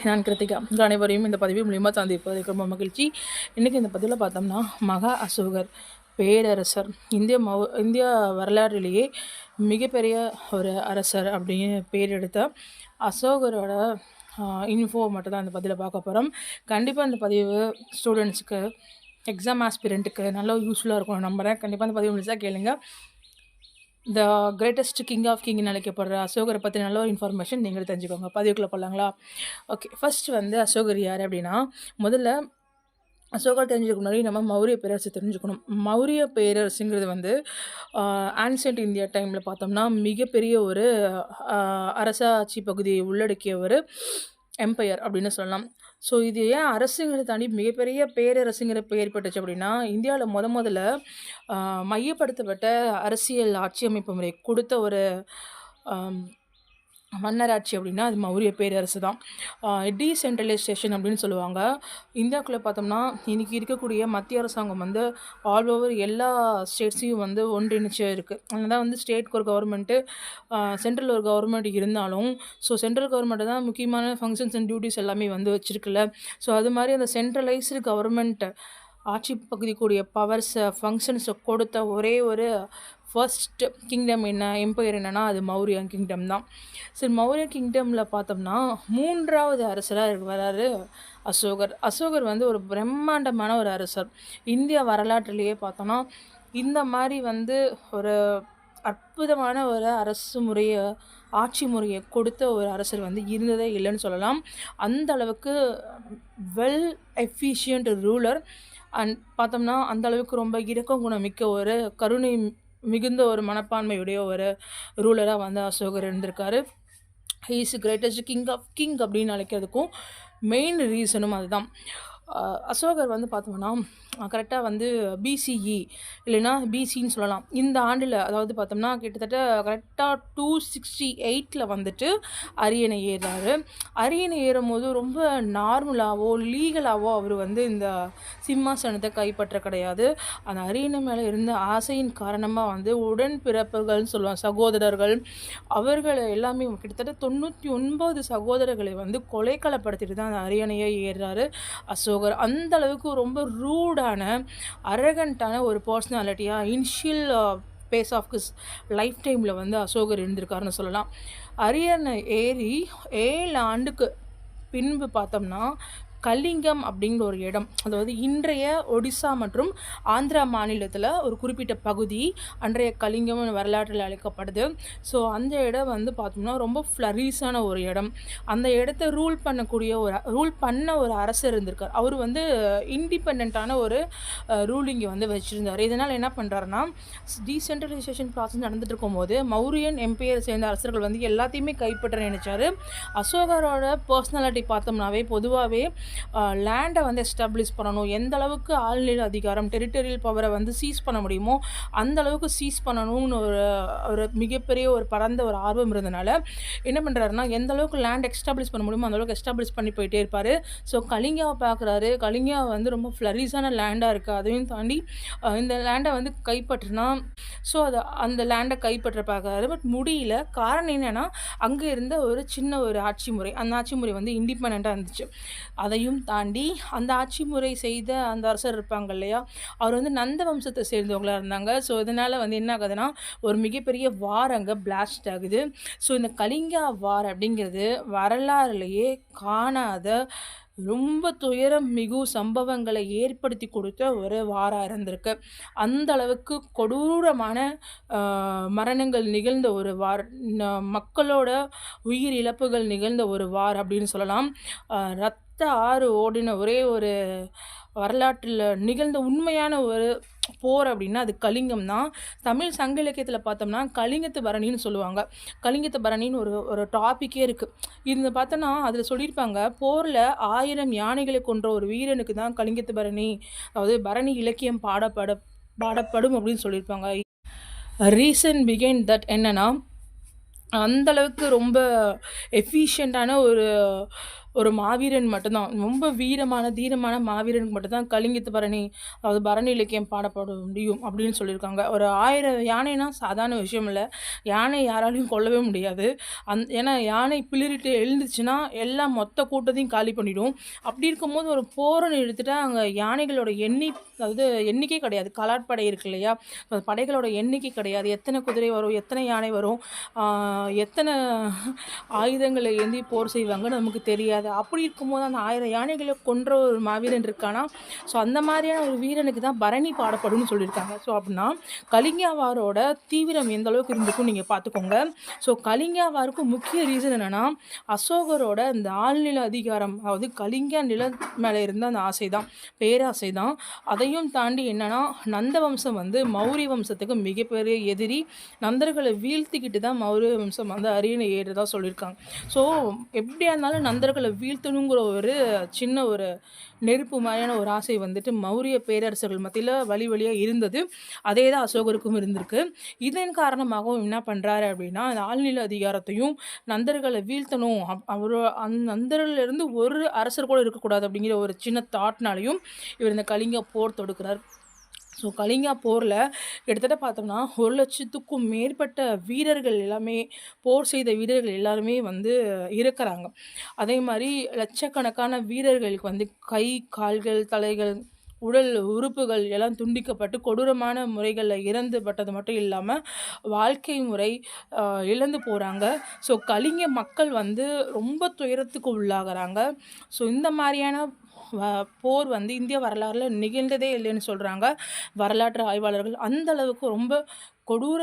நான் கிருத்திகா. அனைவரையும் இந்த பதிவு மூலியமாக சந்திப்பதற்கு ரொம்ப மகிழ்ச்சி. இன்றைக்கி இந்த பதிவில் பார்த்தோம்னா, மகா அசோகர் பேரரசர் இந்தியா வரலாற்றிலேயே மிகப்பெரிய ஒரு அரசர் அப்படின்னு பேர் எடுத்த அசோகரோட இன்ஃபோ மட்டும் தான் இந்த பதிவில் பார்க்க போகிறோம். கண்டிப்பாக இந்த பதிவு ஸ்டூடெண்ட்ஸுக்கு, எக்ஸாம் ஆஸ்பிரண்ட்டுக்கு நல்லா யூஸ்ஃபுல்லாக இருக்கும் நம்புகிறேன். கண்டிப்பாக இந்த பதிவு முடிச்சா கேளுங்க. த கிரேட்டஸ்ட் கிங் ஆஃப் கிங்னு அழைக்கப்படுற அசோகரை பற்றி நல்ல ஒரு இன்ஃபர்மேஷன் நீங்கள் தெரிஞ்சுக்கோங்க. பதிவுக்குள்ளே போகலாங்களா? ஓகே, ஃபர்ஸ்ட் அசோகர் யார் அப்படின்னா, முதல்ல அசோகர் தெரிஞ்சுக்க முன்னாடி நம்ம மௌரிய பேரரசு தெரிஞ்சுக்கணும். மௌரிய பேரரசுங்கிறது ஆன்சென்ட் இந்தியா டைமில் பார்த்தோம்னா மிகப்பெரிய ஒரு அரசாட்சி பகுதியை உள்ளடக்கிய ஒரு எம்பையர் அப்படின்னு சொல்லலாம். ஸோ இது ஏன் அரசுங்கிறத தாண்டி மிகப்பெரிய பேரரசுங்கிற ஏற்பட்டுச்சு அப்படின்னா, இந்தியாவில் முதல்ல மையப்படுத்தப்பட்ட அரசியல் ஆட்சி அமைப்பு முறை கொடுத்த ஒரு மன்னராட்சி அப்படின்னா அது மௌரிய பேரரசு தான். டீசென்ட்ரலைசேஷன் அப்படின்னு சொல்லுவாங்க. இந்தியாவுக்குள்ளே பார்த்தோம்னா இன்றைக்கி இருக்கக்கூடிய மத்திய அரசாங்கம் ஆல் ஓவர் எல்லா ஸ்டேட்ஸையும் ஒன்றிணைச்சு இருக்குது. அதனால் ஸ்டேட்க்கு ஒரு கவர்மெண்ட்டு, சென்ட்ரல் ஒரு கவர்மெண்ட் இருந்தாலும், ஸோ சென்ட்ரல் கவர்மெண்ட்டு தான் முக்கியமான ஃபங்க்ஷன்ஸ் அண்ட் டியூட்டிஸ் எல்லாமே வச்சுருக்குல்ல. ஸோ அது மாதிரி அந்த சென்ட்ரலைஸ்டு கவர்மெண்ட் ஆட்சி பகுதி கூடிய பவர்ஸை ஃபங்க்ஷன்ஸை கொடுத்த ஒரே ஒரு ஃபர்ஸ்ட் கிங்டம் எம்பையர் என்னென்னா அது மௌரிய கிங்டம் தான். சரி, மௌரிய கிங்டமில் பார்த்தோம்னா 3வது அரசராக வராரு அசோகர். அசோகர் ஒரு பிரம்மாண்டமான ஒரு அரசர். இந்திய வரலாற்றிலேயே பார்த்தோன்னா இந்த மாதிரி ஒரு அற்புதமான ஒரு அரசு முறையை, ஆட்சி முறையை கொடுத்த ஒரு அரசர் இருந்ததே இல்லைன்னு சொல்லலாம். அந்த அளவுக்கு வெல் எஃபிஷியன்ட் ரூலர். அண்ட் பார்த்தோம்னா அந்த அளவுக்கு ரொம்ப இரக்க குணமிக்க ஒரு கருணை மிகுந்த ஒரு மனப்பான்மையுடைய ஒரு ரூலராக அசோகர் இருந்திருக்காரு. He is greatest king of king அப்படின்னு அழைக்கிறதுக்கும் மெயின் ரீசனும் அதுதான். அசோகர் பார்த்தோம்னா கரெக்டாக பிசிஇ இல்லைன்னா பிசின்னு சொல்லலாம். இந்த ஆண்டில் அதாவது பார்த்தோம்னா கிட்டத்தட்ட கரெக்டாக 268 அரியணை ஏறாரு. அரியணை ஏறும்போது ரொம்ப நார்மலாகவோ லீகலாகவோ அவர் இந்த சிம்மாசனத்தை கைப்பற்ற கிடையாது. அந்த அரியணை மேலே இருந்த ஆசையின் காரணமாக உடன்பிறப்புகள்னு சொல்லுவாங்க, சகோதரர்கள், அவர்களை எல்லாமே கிட்டத்தட்ட 99 சகோதரர்களை கொலைக்களப்படுத்திட்டு தான் அந்த அரியணையை ஏறுறாரு அசோகர். அந்த அளவுக்கு ரொம்ப ரூடான, அரகண்டான ஒரு பர்சனாலிட்டியாக initial phase of his life டைமில் அசோகர் இருந்திருக்காருன்னு சொல்லலாம். அரியணை ஏறி 7 ஆண்டுக்கு பின்பு பார்த்தோம்னா கலிங்கம் அப்படிங்கிற ஒரு இடம், அதாவது இன்றைய ஒடிசா மற்றும் ஆந்திரா மாநிலத்தில் ஒரு குறிப்பிட்ட பகுதி அன்றைய கலிங்கம் வரலாற்றில் அழைக்கப்படுது. ஸோ அந்த இடம் பார்த்தோம்னா ரொம்ப ஃப்ளரிஸான ஒரு இடம். அந்த இடத்த ரூல் பண்ண ஒரு அரசர் இருந்திருக்கார். அவர் இண்டிபெண்ட்டான ஒரு ரூலிங்கை வச்சுருந்தார். இதனால் என்ன பண்ணுறாருன்னா, டீசென்ட்ரலைசேஷன் ப்ராசஸ் நடந்துட்டு இருக்கும்போது மௌரியன் எம்பையர் சேர்ந்த அரசர்கள் எல்லாத்தையுமே கைப்பற்ற நினைச்சாரு. அசோகரோட பர்சனாலிட்டி பார்த்தோம்னாவே பொதுவாகவே லேண்டை எஸ்டாப்ளிஷ் பண்ணணும், எந்த அளவுக்கு ஆழ்நிலை அதிகாரம், டெரிட்டரியல் பவரை சீஸ் பண்ண முடியுமோ அந்த அளவுக்கு சீஸ் பண்ணணும்னு ஒரு மிகப்பெரிய ஒரு பரந்த ஒரு ஆர்வம் இருந்தனால என்ன பண்ணுறாருன்னா, எந்த அளவுக்கு லேண்ட் எஸ்டாப்ளிஷ் பண்ண முடியுமோ அந்த அளவுக்கு எஸ்டாப்ளிஷ் பண்ணி போயிட்டே இருப்பார். ஸோ கலிங்காவை பார்க்குறாரு. கலிங்கா ரொம்ப ஃப்ளரிஸான லேண்டாக இருக்குது. அதையும் தாண்டி இந்த லேண்டை கைப்பற்றினா, ஸோ அந்த லேண்டை கைப்பற்ற பார்க்குறாரு. பட் முடியல. காரணம் என்னென்னா, அங்கே இருந்த ஒரு சின்ன ஒரு ஆட்சி முறை, அந்த ஆட்சி முறை இண்டிபெண்ட்டாக இருந்துச்சு. அதையும் தாண்டி அந்த ஆட்சி முறை செய்த அந்த அரசர் இருப்பாங்க இல்லையா, அவர் நந்த வம்சத்தை சேர்ந்தவங்களாக இருந்தாங்க. ஸோ இதனால் என்ன ஆகுதுன்னா, ஒரு மிகப்பெரிய வார் அங்கே பிளாஸ்ட் ஆகுது. ஸோ இந்த கலிங்கா வார் அப்படிங்கிறது வரலாறுலேயே காணாத ரொம்ப துயரம் மிகு சம்பவங்களை ஏற்படுத்தி கொடுத்த ஒரு வாராக இருந்திருக்கு. அந்த அளவுக்கு கொடூரமான மரணங்கள் நிகழ்ந்த ஒரு வார், மக்களோட உயிர் இழப்புகள் நிகழ்ந்த ஒரு வார் அப்படின்னு சொல்லலாம். ரத்த ஆறு ஓடின ஒரே ஒரு வரலாற்றில் நிகழ்ந்த உண்மையான ஒரு போர் அப்படின்னா அது கலிங்கம் தான். தமிழ் சங்க இலக்கியத்தில் பார்த்தோம்னா கலிங்கத்து பரணின்னு சொல்லுவாங்க. கலிங்கத்து பரணின்னு ஒரு டாப்பிக்கே இருக்குது. இது பார்த்தோன்னா அதில் சொல்லியிருப்பாங்க, போரில் 1000 யானைகளை கொன்ற ஒரு வீரனுக்கு தான் கலிங்கத்து பரணி, அதாவது பரணி இலக்கியம் பாடப்படும் அப்படின்னு சொல்லியிருப்பாங்க. ரீசன் பிகைன் தட் என்னன்னா, அந்தளவுக்கு ரொம்ப எஃபிஷியண்ட்டான ஒரு மாவீரன் மட்டும்தான், ரொம்ப வீரமான தீரமான மாவீரனுக்கு மட்டும்தான் கலிங்கத்து பரணி, அதாவது பரணி இலக்கியம் பாடப்பட முடியும் அப்படின்னு சொல்லியிருக்காங்க. ஒரு 1000 யானைனா சாதாரண விஷயம் இல்லை. யானை யாராலையும் கொல்லவே முடியாது. ஏன்னா யானை பிளிரிட்டு எழுந்துச்சுன்னா எல்லாம் மொத்த கூட்டத்தையும் காலி பண்ணிடும். அப்படி இருக்கும்போது ஒரு போர்னு எடுத்துட்டா அங்கே யானைகளோட அதாவது எண்ணிக்கை கிடையாது. காலாட்படை இருக்கு இல்லையா, படைகளோட எண்ணிக்கை கிடையாது. எத்தனை குதிரை வரும், எத்தனை யானை வரும், எத்தனை ஆயுதங்களை ஏந்தி போர் செய்வாங்கன்னு நமக்கு தெரியாது. அப்படி இருக்கும்போது அந்த 1000 யானைகளை கொன்ற ஒரு மாவீரன் இருக்கானா, ஸோ அந்த மாதிரியான ஒரு வீரனுக்கு தான் பரணி பாடப்படும்னு சொல்லியிருக்காங்க. ஸோ அப்படின்னா கலிங்கவாரோட தீவிரம் எந்த அளவுக்கு இருந்துக்கும் நீங்கள் பார்த்துக்கோங்க. ஸோ கலிங்கவாருக்கு முக்கிய ரீசன் என்னென்னா, அசோகரோட இந்த ஆழ்நில அதிகாரம், அதாவது கலிங்க நில மேலே இருந்த அந்த ஆசை தான், பேராசை தான். அதையும் தாண்டி என்னென்னா, நந்த வம்சம் வந்து மௌரிய வம்சத்துக்கு மிகப்பெரிய எதிரி. நந்தர்களை வீழ்த்திக்கிட்டு தான் மௌரிய வம்சம் வந்து அரியணை ஏறுறதா சொல்லியிருக்காங்க. ஸோ எப்படியா இருந்தாலும் நந்தர்களை வீழ்த்தணுங்கிற ஒரு சின்ன ஒரு நெருப்பு மாதிரியான ஒரு ஆசை வந்துட்டு மௌரிய பேரரசர்கள் மத்தியில் வழியாக இருந்தது. அதே தான் அசோகருக்கும் இருந்திருக்கு. இதன் காரணமாகவும் என்ன பண்ணுறாரு அப்படின்னா, அந்த ஆழ்நில அதிகாரத்தையும் நந்தர்களை வீழ்த்தணும், அந்த நந்தர்களிலிருந்து ஒரு அரசர் கூட இருக்கக்கூடாது அப்படிங்கிற ஒரு சின்ன தாட்னாலையும் இவர் இந்த கலிங்க போர் தொடுக்கிறார். ஸோ கலிங்கா போரில் கிட்டத்தட்ட பார்த்தோம்னா 1,00,000க்கும் மேற்பட்ட வீரர்கள் எல்லாமே, போர் செய்த வீரர்கள் எல்லாருமே வந்து இருக்கிறாங்க. அதே மாதிரி லட்சக்கணக்கான வீரர்களுக்கு வந்து கை, கால்கள், தலைகள், உடல் உறுப்புகள் எல்லாம் துண்டிக்கப்பட்டு கொடூரமான முறைகளில் இறந்துபட்டது மட்டும் இல்லாமல் வாழ்க்கை முறை இழந்து போகிறாங்க. ஸோ கலிங்க மக்கள் வந்து ரொம்ப துயரத்துக்கு உள்ளாகிறாங்க. ஸோ இந்த மாதிரியான போர் வந்து இந்திய வரலாறில் நிகழ்ந்ததே இல்லைன்னு சொல்கிறாங்க வரலாற்று ஆய்வாளர்கள். அந்த அளவுக்கு ரொம்ப கொடூர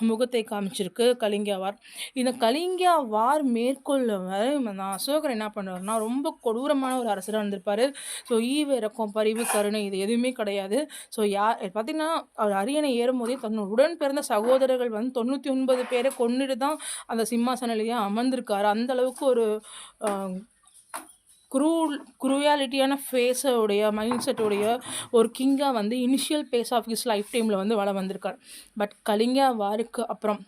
முகத்தை காமிச்சிருக்கு கலிங்க வார். இந்த கலிங்க வார் மேற்கொள்ள அசோகர் என்ன பண்ணுவார்னா, ரொம்ப கொடூரமான ஒரு அரசராக இருந்திருப்பார். ஸோ ஈவு இறக்கம், பரிவு, கருணை இது எதுவுமே கிடையாது. ஸோ பார்த்திங்கன்னா அவர் அரியணை ஏறும்போதே தன்னோட உடன் பிறந்த சகோதரர்கள் வந்து 99 பேரை கொன்னுட்டு தான் அந்த சிம்மாசனிலேயே அமர்ந்திருக்காரு. அந்தளவுக்கு ஒரு குரூயாலிட்டியான ஃபேஸோடைய மைண்ட் செட்டோடைய ஒரு கிங்காக வந்து initial phase of his life டைமில் வந்து வந்திருக்கார். பட் கலிங்க வாருக்கு அப்புறம்,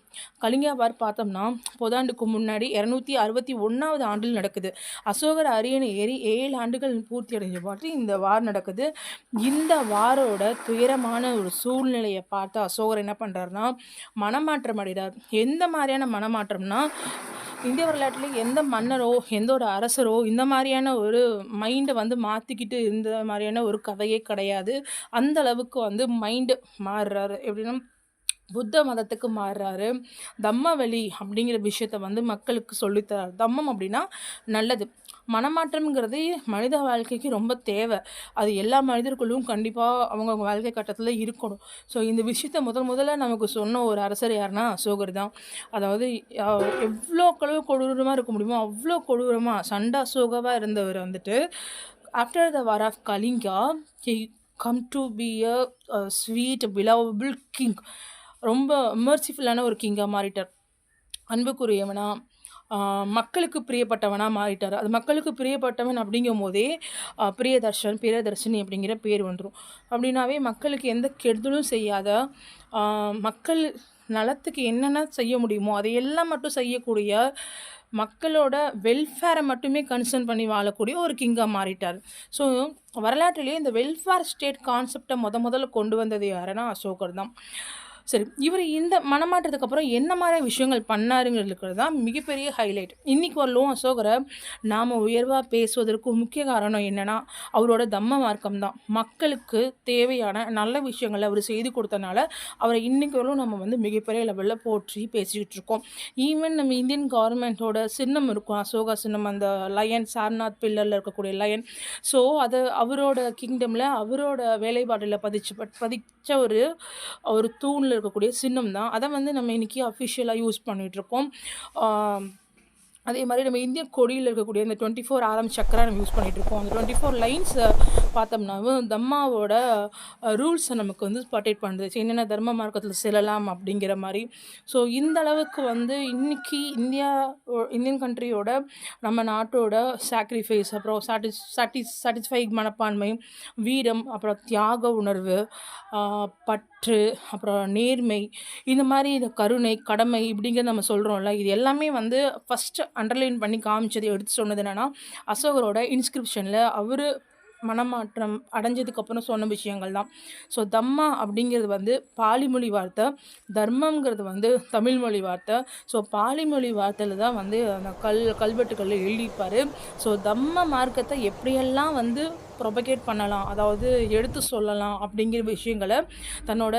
கலிங்க வார் பார்த்தோம்னா புதாண்டுக்கு முன்னாடி 261வது ஆண்டில் நடக்குது. அசோகர் அரியணை ஏறி 7 ஆண்டுகள் பூர்த்தி அடைஞ்ச பார்த்து இந்த வார் நடக்குது. இந்த வாரோட துயரமான ஒரு சூழ்நிலையை பார்த்து அசோகர் என்ன பண்ணுறாருனா, மனமாற்றம் அடைகிறார். எந்த மாதிரியான மனமாற்றம்னா, இந்திய வரலாற்றில் எந்த மன்னரோ எந்த ஒரு அரசரோ இந்த மாதிரியான ஒரு மைண்டை வந்து மாற்றிக்கிட்டு இந்த மாதிரியான ஒரு கதையே கிடையாது. அந்த அளவுக்கு வந்து மைண்டு மாறுறாரு. எப்படின்னா புத்த மதத்துக்கு மாறுறாரு. தம்மவழி அப்படிங்கிற விஷயத்த வந்து மக்களுக்கு சொல்லித்தராரு. தம்மம் அப்படின்னா நல்லது. மனமாற்றம்ங்கிறது மனித வாழ்க்கைக்கு ரொம்ப தேவை. அது எல்லா மனிதர்களும் கண்டிப்பாக அவங்கவுங்க வாழ்க்கை கட்டத்தில் இருக்கணும். ஸோ இந்த விஷயத்த முதல்ல நமக்கு சொன்ன ஒரு அரசர் யாருன்னா அசோகர் தான். அதாவது எவ்வளோ கொடூரமாக இருக்க முடியுமோ அவ்வளோ கொடூரமாக சண்டா அசோகவாக இருந்தவர் வந்துட்டு after the war of Kalinga he come to be a sweet believable king. ரொம்ப மெர்சிஃபுல்லான ஒரு கிங்காக மாறிட்டார். அன்புக்குரியவனா, மக்களுக்கு பிரியப்பட்டவனாக மாறிட்டார். அது மக்களுக்கு பிரியப்பட்டவன் அப்படிங்கும் போதே பிரியதர்ஷினி அப்படிங்கிற பேர் வந்துடும். அப்படின்னாவே மக்களுக்கு எந்த கெடுதலும் செய்யாத, மக்கள் நலத்துக்கு என்னென்ன செய்ய முடியுமோ அதையெல்லாம் மட்டும் செய்யக்கூடிய, மக்களோட வெல்ஃபேரை மட்டுமே கன்சர்ன் பண்ணி வாழக்கூடிய ஒரு கிங்காக மாறிட்டார். ஸோ வரலாற்றிலேயே இந்த வெல்ஃபேர் ஸ்டேட் கான்செப்டை முதல்ல கொண்டு வந்தது யாருன்னா அசோகர் தான். சரி, இவர் இந்த மனமாற்றத்துக்கு அப்புறம் என்ன மாதிரி விஷயங்கள் பண்ணாருங்கிறது தான் மிகப்பெரிய ஹைலைட். இன்றைக்கி வரலும் அசோகரை நாம் உயர்வாக பேசுவதற்கு முக்கிய காரணம் என்னென்னா அவரோட தம்ம மார்க்கம் தான். மக்களுக்கு தேவையான நல்ல விஷயங்களை அவர் செய்து கொடுத்தனால அவரை இன்றைக்கி வரலும் நம்ம வந்து மிகப்பெரிய லெவலில் போற்றி பேசிக்கிட்டு இருக்கோம். ஈவன் நம்ம இந்தியன் கவர்மெண்ட்டோட சின்னம் இருக்கும், அசோகா சின்னம், அந்த லயன், சார்நாத் பில்லரில் இருக்கக்கூடிய லயன். ஸோ அது அவரோட கிங்டமில் அவரோட வேலைப்பாட்டில் பதிச்ச ஒரு தூணில் இருக்கக்கூடிய சின்னம் தான். அதை வந்து நம்ம இன்றைக்கி அஃபிஷியலாக யூஸ் பண்ணிகிட்ருக்கோம். அதே மாதிரி நம்ம இந்திய கொடியில் இருக்கக்கூடிய இந்த 24 ஆரம் சக்கரை நம்ம யூஸ் பண்ணிகிட்ருக்கோம். அந்த 24 லைன்ஸ் பார்த்தோம்னா தம்மாவோட ரூல்ஸை நமக்கு வந்து ஸ்பாட்டேட் பண்ணுது. என்னென்ன தர்ம மார்க்கத்தில் செல்லலாம் அப்படிங்கிற மாதிரி. ஸோ இந்த அளவுக்கு வந்து இன்னைக்கு இந்தியன் கண்ட்ரியோட நம்ம நாட்டோட சாக்ரிஃபைஸ், அப்புறம் சாட்டிஸ்ஃபை மனப்பான்மை, வீரம், அப்புறம் தியாக உணர்வு, பற்று, அப்புறம் நேர்மை, இந்த மாதிரி இந்த கருணை, கடமை இப்படிங்கிறத நம்ம சொல்கிறோம்ல, இது எல்லாமே வந்து ஃபஸ்ட்டு அண்டர்லைன் பண்ணி காமிச்சது, எடுத்து சொன்னது என்னென்னா அசோகரோட இன்ஸ்கிரிப்ஷனில் அவர் மனமாற்றம் அடைஞ்சதுக்கப்புறம் சொன்ன விஷயங்கள் தான். ஸோ தம்மா அப்படிங்கிறது வந்து பாலி மொழி வார்த்தை, தர்மங்கிறது வந்து தமிழ் மொழி வார்த்தை. ஸோ பாலி மொழி வார்த்தையில் தான் வந்து அந்த கல்வெட்டுக்களில் எழுதியிருப்பார். ஸோ தம்ம மார்க்கத்தை எப்படியெல்லாம் வந்து ப்ரொபகேட் பண்ணலாம், அதாவது எடுத்து சொல்லலாம் அப்படிங்கிற விஷயங்களை தன்னோட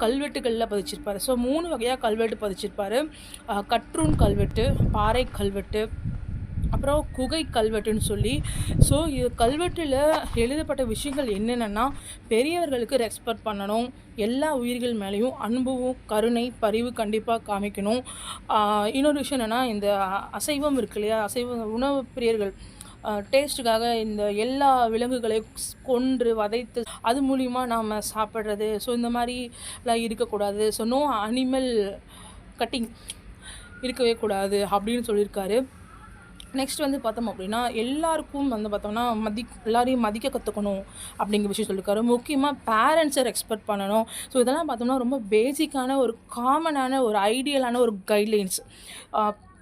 கல்வெட்டுகளில் பதிச்சிருப்பார். ஸோ 3 வகையாக கல்வெட்டு பதிச்சிருப்பார். கற்றூன் கல்வெட்டு, பாறை கல்வெட்டு, அப்புறம் குகை கல்வெட்டுன்னு சொல்லி. ஸோ இது கல்வெட்டில் எழுதப்பட்ட விஷயங்கள் என்னென்னா, பெரியவர்களுக்கு ரெஸ்பெக்ட் பண்ணணும், எல்லா உயிர்கள் மேலேயும் அன்பும் கருணை பரிவு கண்டிப்பாக காமிக்கணும். இன்னொரு விஷயம் என்னென்னா, இந்த அசைவம் இருக்கு இல்லையா, அசைவ உணவு பிரியர்கள் டேஸ்ட்டுக்காக இந்த எல்லா விலங்குகளையும் கொன்று வதைத்து அது மூலிமா நாம் சாப்பிட்றது, ஸோ இந்த மாதிரிலாம் இருக்கக்கூடாது. ஸோ நோ அனிமல் கட்டிங் இருக்கவே கூடாது அப்படின்னு சொல்லியிருக்காரு. நெக்ஸ்ட் வந்து பார்த்தோம் அப்படின்னா, எல்லாருக்கும் வந்து பார்த்தோம்னா எல்லாரையும் மதிக்க கற்றுக்கணும் அப்படிங்கிற விஷயம் சொல்லியிருக்காரு. முக்கியமாக பேரண்ட்ஸை ரெஸ்பெக்ட் பண்ணணும். ஸோ இதெல்லாம் பார்த்தோம்னா ரொம்ப பேசிக்கான ஒரு காமனான ஒரு ஐடியலான ஒரு கைட்லைன்ஸ்.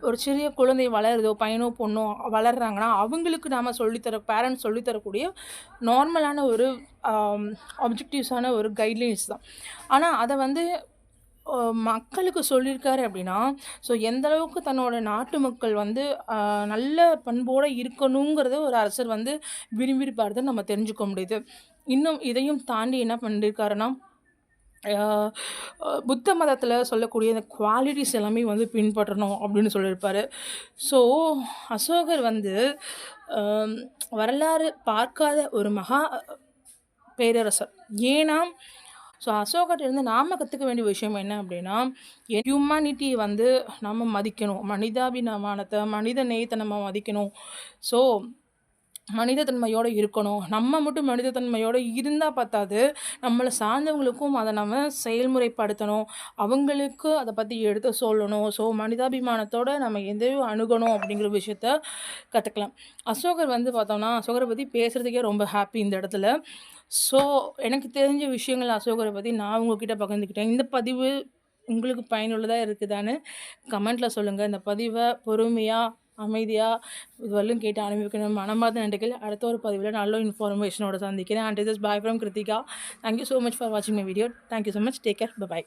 ஒரு சிறிய குழந்தை வளருதோ, பையனோ பொண்ணோ வளர்கிறாங்கன்னா அவங்களுக்கு நாம் பேரண்ட்ஸ் சொல்லித்தரக்கூடிய நார்மலான ஒரு ஆப்ஜெக்டிவ்ஸான ஒரு கைட்லைன்ஸ் தான். ஆனால் அதை வந்து மக்களுக்கு சொல்லியிருக்காரு அப்படின்னா, ஸோ எந்த அளவுக்கு தன்னோட நாட்டு மக்கள் வந்து நல்ல பண்போடு இருக்கணுங்கிறத ஒரு அரசர் வந்து விரும்பியிருப்பாருன்னு நம்ம தெரிஞ்சுக்க முடியுது. இன்னும் இதையும் தாண்டி என்ன பண்ணியிருக்காருன்னா, புத்த மதத்தில் சொல்லக்கூடிய இந்த குவாலிட்டிஸ் எல்லாமே வந்து பின்பற்றணும் அப்படின்னு சொல்லியிருப்பார். ஸோ அசோகர் வந்து வரலாறு பார்க்காத ஒரு மகா பேரரசர். ஏன்னா ஸோ அசோகர்கிட்டருந்து நாம் கற்றுக்க வேண்டிய விஷயம் என்ன அப்படின்னா, ஹியூமனிட்டியை வந்து நம்ம மதிக்கணும், மனிதாபிமானத்தை, மனித நேயத்தை நம்ம மதிக்கணும். ஸோ மனிதத்தன்மையோடு இருக்கணும். நம்ம மட்டும் மனிதத்தன்மையோடு இருந்தால் பத்தாது, நம்மளை சார்ந்தவங்களுக்கும் அதை நம்ம செயல்முறைப்படுத்தணும், அவங்களுக்கு அதை பற்றி எடுத்து சொல்லணும். ஸோ மனிதாபிமானத்தோடு நம்ம எதையும் அணுகணும் அப்படிங்கிற விஷயத்த கற்றுக்கலாம். அசோகர் வந்து பார்த்தோம்னா, அசோகரை பற்றி பேசுகிறதுக்கே ரொம்ப ஹாப்பி இந்த இடத்துல. ஸோ எனக்கு தெரிஞ்ச விஷயங்கள் அசோகரை பற்றி நான் உங்ககிட்ட பகிர்ந்துக்கிட்டேன். இந்த பதிவு உங்களுக்கு பயனுள்ளதாக இருக்குதான்னு கமெண்ட்டில் சொல்லுங்கள். இந்த பதிவை பொறுமையாக அமைதியாக இதுவரையும் கேட்டு அனுபவிக்கணும். மனமார்ந்த நன்றிகள். அடுத்த ஒரு பதிவில் நல்ல இன்ஃபர்மேஷனோட சந்திக்கிறேன். And this bye from Krithika. Thank you so much for வாட்சிங் my video. Thank you so much. Take care. By.